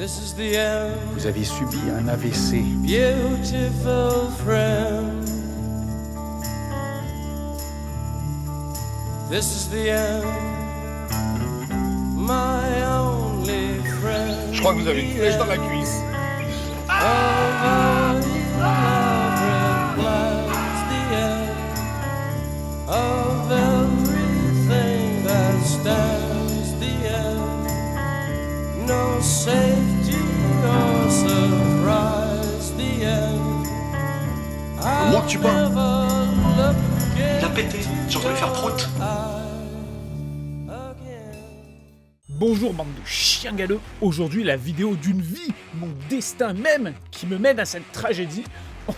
Vous avez subi un AVC. Beautiful friend, this is the end, my only friend. Je crois que vous avez une flèche dans la cuisse. Of everything that stands the end, no safety or surprise the end. Moi que tu parles. Il a pété, j'ai entendu faire prout. Bonjour bande de chiens galeux, aujourd'hui la vidéo d'une vie, mon destin même, qui me mène à cette tragédie.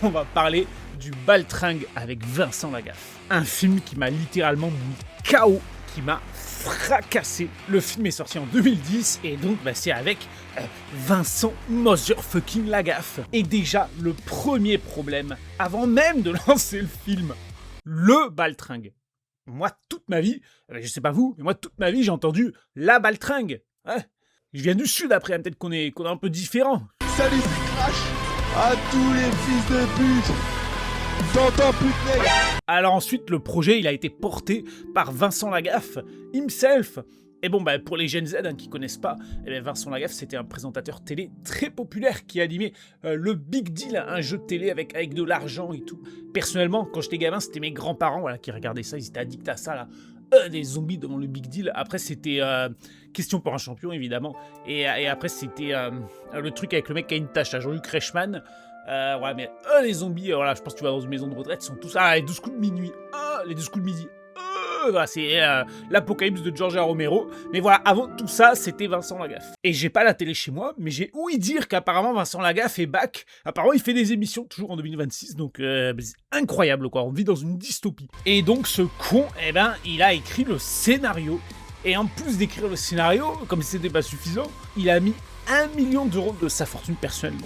On va parler du Baltringue avec Vincent Lagaffe. Un film qui m'a littéralement mis KO, qui m'a fracassé. Le film est sorti en 2010 et donc c'est avec Vincent Motherfucking Lagaffe. Et déjà, le premier problème, avant même de lancer le film, le Baltringue. Moi, toute ma vie, je sais pas vous, mais moi, toute ma vie, j'ai entendu la Baltringue. Ouais. Je viens du sud après, peut-être qu'on est un peu différent. Salut, c'est Crash à tous les fils de pute. T'entends pute nègre. Alors ensuite, le projet, il a été porté par Vincent Lagaffe, himself. Et bon, pour les Gen Z qui connaissent pas, Vincent Lagaffe, c'était un présentateur télé très populaire qui animait le Big Deal, un jeu de télé avec de l'argent et tout. Personnellement, quand j'étais gamin, c'était mes grands-parents qui regardaient ça, ils étaient addicts à ça, là. Des zombies devant le Big Deal. Après, c'était Question pour un champion, évidemment. Et après, c'était le truc avec le mec qui a une tâche, Jean-Luc Reichmann. Mais les zombies, je pense que tu vas dans une maison de retraite, ils sont tous... les 12 coups de minuit. Les 12 coups de midi. C'est l'apocalypse de George Romero. Mais voilà, avant tout ça, c'était Vincent Lagaffe. Et j'ai pas la télé chez moi, mais j'ai ouï dire qu'apparemment Vincent Lagaffe est back. Apparemment, il fait des émissions, toujours en 2026. Donc, c'est incroyable, quoi. On vit dans une dystopie. Et donc, ce con, il a écrit le scénario. Et en plus d'écrire le scénario, comme si c'était pas suffisant, il a mis 1 million d'euros de sa fortune personnelle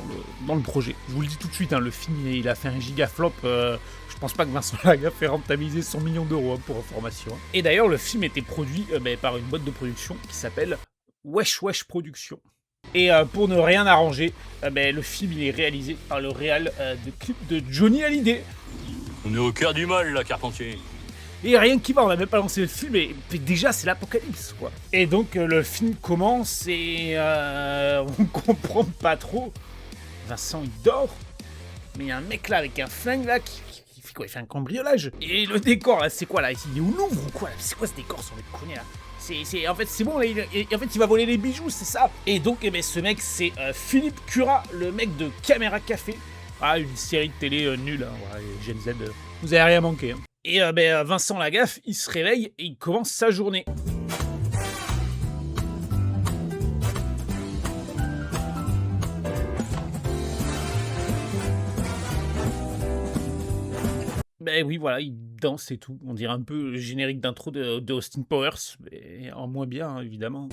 dans le projet. Je vous le dis tout de suite, le film, il a fait un gigaflop. Je pense pas que Vincent Lagaffe ait rentabilisé 100 millions d'euros, pour information. Et d'ailleurs, le film était produit par une boîte de production qui s'appelle Wesh Wesh Productions. Et pour ne rien arranger, le film il est réalisé par le réal de clip de Johnny Hallyday. On est au cœur du mal, là, Carpentier. Et rien qui va, on n'a même pas lancé le film, et déjà c'est l'apocalypse, quoi. Et donc le film commence et on comprend pas trop. Vincent il dort, mais il y a un mec là avec un flingue là qui fait quoi? Il fait un cambriolage. Et le décor là, c'est quoi là? Il est au Louvre ou quoi? C'est quoi ce décor sans déconner là? En fait c'est bon là, en fait il va voler les bijoux, c'est ça. Et donc ce mec c'est Philippe Cura, le mec de Caméra Café. Une série de télé nulle, Gen Z, vous avez rien manqué. Et Vincent Lagaffe, il se réveille et il commence sa journée. Oui, voilà, il danse et tout. On dirait un peu le générique d'intro de Austin Powers, mais en moins bien, évidemment.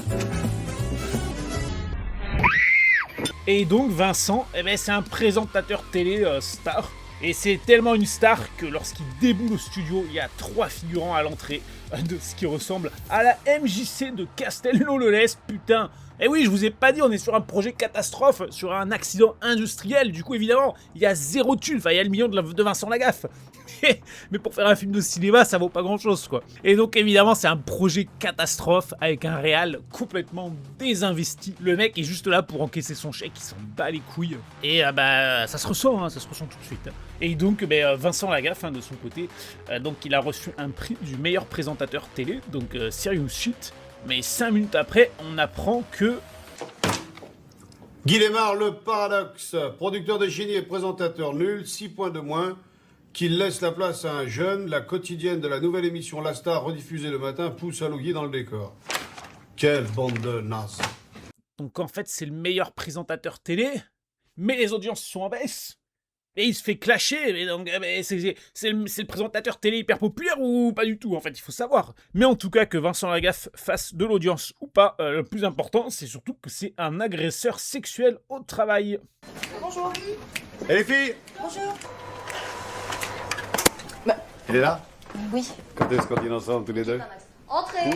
Et donc Vincent, c'est un présentateur télé star. Et c'est tellement une star que lorsqu'il déboule au studio, il y a 3 figurants à l'entrée de ce qui ressemble à la MJC de Castelnau-le-Lez, putain. Et oui, je vous ai pas dit, on est sur un projet catastrophe, sur un accident industriel. Du coup, évidemment, il y a 0 thune. Enfin, il y a le million de Vincent Lagaffe. Mais pour faire un film de cinéma, ça vaut pas grand-chose, quoi. Et donc, évidemment, c'est un projet catastrophe avec un réal complètement désinvesti. Le mec est juste là pour encaisser son chèque, il s'en bat les couilles. Et ça se ressent, ça se ressent tout de suite. Et donc, Vincent Lagaffe, de son côté, donc il a reçu un prix du meilleur présentateur télé, donc Serious Shit. Mais 5 minutes après, on apprend que... Guy Lémar, le paradoxe, producteur de génie et présentateur nul, 6 points de moins, qu'il laisse la place à un jeune, la quotidienne de la nouvelle émission La Star, rediffusée le matin, pousse à Guy dans le décor. Quelle bande de nazes. Donc en fait, c'est le meilleur présentateur télé, mais les audiences sont en baisse. Et il se fait clasher, mais donc c'est le présentateur télé hyper populaire ou pas du tout, en fait, il faut savoir. Mais en tout cas, que Vincent Lagaffe fasse de l'audience ou pas, le plus important, c'est surtout que c'est un agresseur sexuel au travail. Bonjour. Et les filles? Bonjour. Elle est là? Oui. Quand est-ce qu'on dîne ensemble tous les deux? Entrez.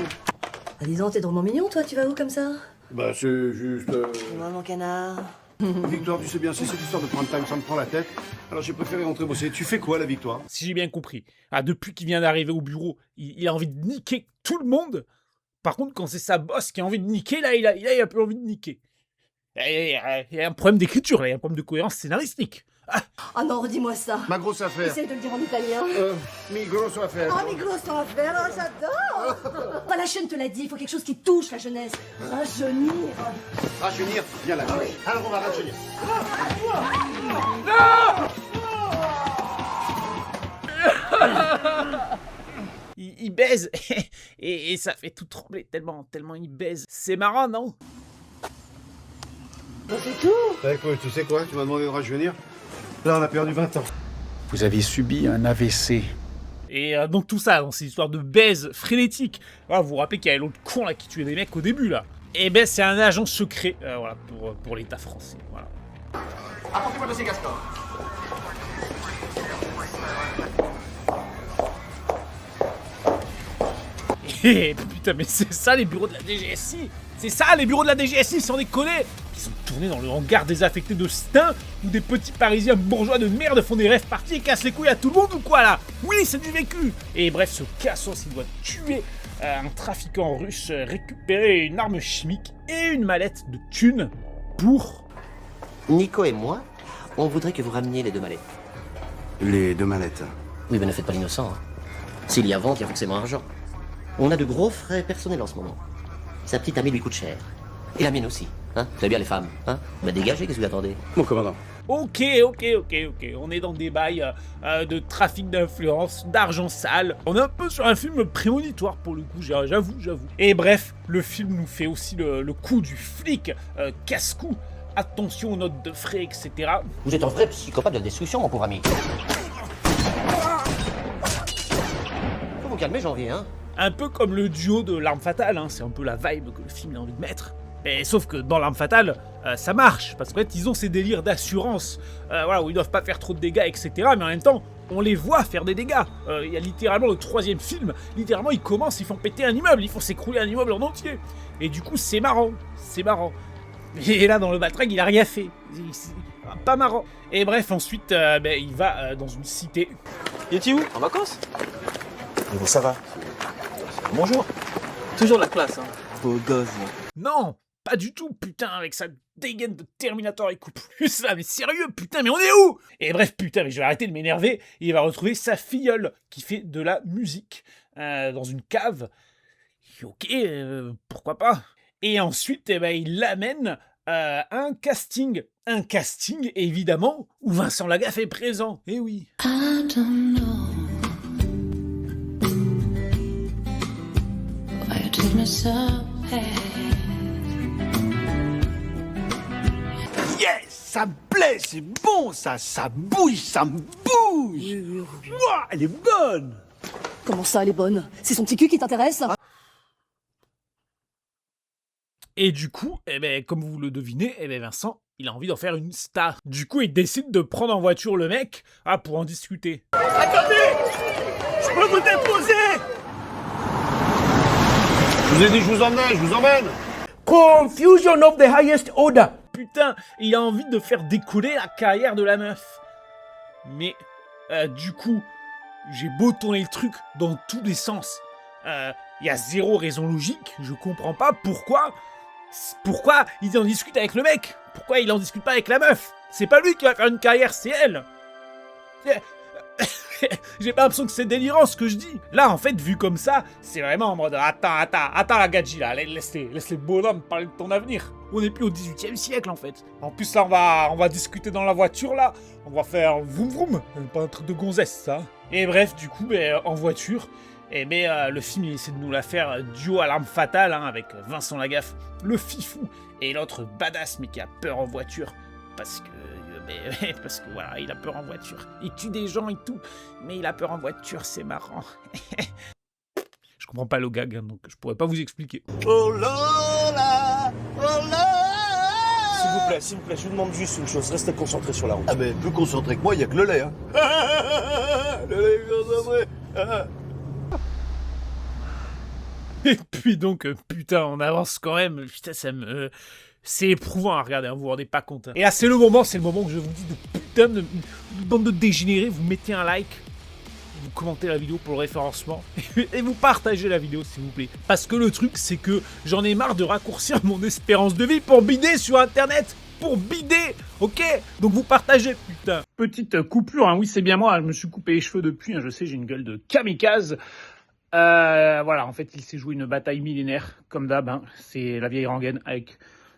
Dis donc, t'es drôlement mignon, toi, tu vas où comme ça? Bah c'est juste... Moi, mon canard. Victoire, tu sais bien, c'est cette histoire de prime time, ça me prend la tête. Alors j'ai préféré rentrer bosser. Tu fais quoi, la Victoire? Si j'ai bien compris, depuis qu'il vient d'arriver au bureau, il a envie de niquer tout le monde. Par contre, quand c'est sa boss qui a envie de niquer, là, il a plus envie de niquer. Il y a un problème d'écriture, là, il y a un problème de cohérence scénaristique. Ah non, redis-moi ça. Ma grosse affaire. Essaye de le dire en italien. Mi grosso affaire. Ah, mais gros, sans affaire, oh, j'adore. La chaîne te l'a dit, il faut quelque chose qui touche la jeunesse. Rajeunir. Rajeunir, viens là. oui. Alors on va rajeunir. Il baise et ça fait tout trembler tellement il baise. C'est marrant, non? C'est tout. Bah écoute, tu sais quoi? Tu m'as demandé de rajeunir. Là, on a perdu 20 ans. Vous avez subi un AVC. Et donc tout ça, dans ces histoires de baise frénétique. Voilà, vous vous rappelez qu'il y avait l'autre con là qui tuait des mecs au début là. Et ben c'est un agent secret, voilà, pour l'État français. Voilà. Apportez-moi le dossier Gaston. Et putain, mais c'est ça les bureaux de la DGSI. C'est ça les bureaux de la DGSI, sans déconner. Ils sont tournés dans le hangar désaffecté de Stein, où des petits parisiens bourgeois de merde font des rêves partis et cassent les couilles à tout le monde ou quoi là? Oui, c'est du vécu. Et bref, ce cassos, il doit tuer un trafiquant russe, récupérer une arme chimique et une mallette de thunes pour... Nico et moi, on voudrait que vous rameniez les deux mallettes. Les deux mallettes. Oui, mais ne faites pas l'innocent. Hein. S'il y a vente, il y a forcément argent. On a de gros frais personnels en ce moment. Sa petite amie lui coûte cher. Et la mienne aussi. Hein? Vous savez bien les femmes. Hein? Bah dégagez, qu'est-ce que vous attendez? Mon commandant. Ok. On est dans des bails de trafic d'influence, d'argent sale. On est un peu sur un film prémonitoire pour le coup, j'avoue. Et bref, le film nous fait aussi le coup du flic casse-cou. Attention aux notes de frais, etc. Vous êtes un vrai psychopathe de la destruction, mon pauvre ami. Faut vous calmer, Janvier, hein? Un peu comme le duo de L'Arme Fatale, hein. C'est un peu la vibe que le film a envie de mettre. Mais sauf que dans L'Arme Fatale, ça marche, parce qu'en fait, ils ont ces délires d'assurance, voilà, où ils doivent pas faire trop de dégâts, etc. Mais en même temps, on les voit faire des dégâts. Il y a littéralement le troisième film, littéralement, ils commencent, ils font péter un immeuble, ils font s'écrouler un immeuble en entier. Et du coup, c'est marrant. Et là, dans le Baltrag, il a rien fait. C'est pas marrant. Et bref, ensuite, il va dans une cité. Il était où? En vacances? Mais ça va. Bonjour. Toujours la classe, hein. Beau gosse. Non, pas du tout, putain, avec sa dégaine de Terminator et coupe plus là, mais sérieux, putain, mais on est où? Et bref, putain, mais je vais arrêter de m'énerver, et il va retrouver sa filleule qui fait de la musique dans une cave. Ok, pourquoi pas? Et ensuite, il l'amène un casting, évidemment, où Vincent Lagaffe est présent, eh oui. I don't know. Yes, ça me plaît, c'est bon ça bouille, ça me bouge. Ouah, elle est bonne. Comment ça, elle est bonne? C'est son petit cul qui t'intéresse? Et du coup, comme vous le devinez, Vincent, il a envie d'en faire une star. Du coup, il décide de prendre en voiture le mec pour en discuter. Attendez, je peux vous déposer. Je vous ai dit que je vous emmenais, je vous emmène. Confusion of the highest order. Putain, il a envie de faire décoller la carrière de la meuf. Mais, du coup, j'ai beau tourner le truc dans tous les sens. Il y a zéro raison logique, je comprends pas pourquoi il en discute avec le mec. Pourquoi il en discute pas avec la meuf? C'est pas lui qui va faire une carrière, c'est elle. J'ai pas l'impression que c'est délirant ce que je dis. Là, en fait, vu comme ça, c'est vraiment en mode attends la gadji là, laisse les bonhommes parler de ton avenir. On est plus au 18e siècle en fait. En plus là, on va discuter dans la voiture là. On va faire vroom vroom. Pas un truc de gonzesse ça. Et bref, du coup, en voiture, le film il essaie de nous la faire duo à l'arme fatale hein, avec Vincent Lagaffe, le fifou, et l'autre badass mais qui a peur en voiture. Parce que voilà, il a peur en voiture. Il tue des gens et tout, mais il a peur en voiture, c'est marrant. Je comprends pas le gag, hein, donc je pourrais pas vous expliquer. Oh là là, oh là. S'il vous plaît, je vous demande juste une chose, restez concentrés sur la route. Ah ben, plus concentré que moi, il n'y a que le lait, hein. Le lait concentré. Et puis donc, putain, on avance quand même. Putain, c'est éprouvant à regarder, hein, vous vous rendez pas compte. Hein. Et là, c'est le moment que je vous dis de putain de bande de dégénérés, vous mettez un like, vous commentez la vidéo pour le référencement, et vous partagez la vidéo, s'il vous plaît. Parce que le truc, c'est que j'en ai marre de raccourcir mon espérance de vie pour bider sur Internet. Pour bider, ok? Donc vous partagez, putain. Petite coupure, hein, oui, c'est bien moi, je me suis coupé les cheveux depuis, hein, je sais, j'ai une gueule de kamikaze. Voilà, en fait, il s'est joué une bataille millénaire, comme d'hab, hein. C'est la vieille rengaine avec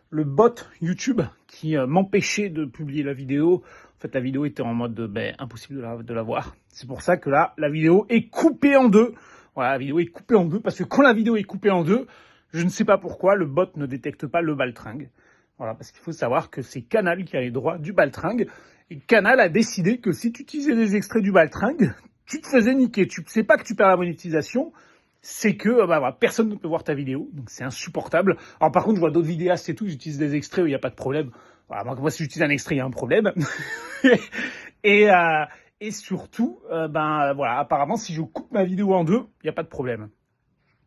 le bot YouTube qui m'empêchait de publier la vidéo. En fait, la vidéo était en mode impossible de la voir. C'est pour ça que là, la vidéo est coupée en deux. Voilà, la vidéo est coupée en deux parce que quand la vidéo est coupée en deux, je ne sais pas pourquoi, le bot ne détecte pas le baltringue. Voilà, parce qu'il faut savoir que c'est Canal qui a les droits du baltringue. Et Canal a décidé que si tu utilisais des extraits du baltringue, tu te faisais niquer. Tu sais pas que tu perds la monétisation. C'est que personne ne peut voir ta vidéo, donc c'est insupportable. Alors par contre, je vois d'autres vidéastes et tout, j'utilise des extraits où il n'y a pas de problème. Voilà, moi, si j'utilise un extrait, il y a un problème. et surtout, voilà, apparemment, si je coupe ma vidéo en deux, il n'y a pas de problème.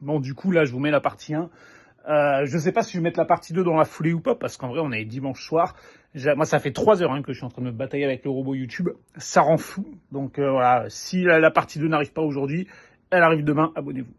Bon, du coup, là, je vous mets la partie 1. Je sais pas si je vais mettre la partie 2 dans la foulée ou pas, parce qu'en vrai, on est dimanche soir. Moi, ça fait 3 heures que je suis en train de me batailler avec le robot YouTube. Ça rend fou. Donc voilà, si la partie 2 n'arrive pas aujourd'hui, elle arrive demain, abonnez-vous.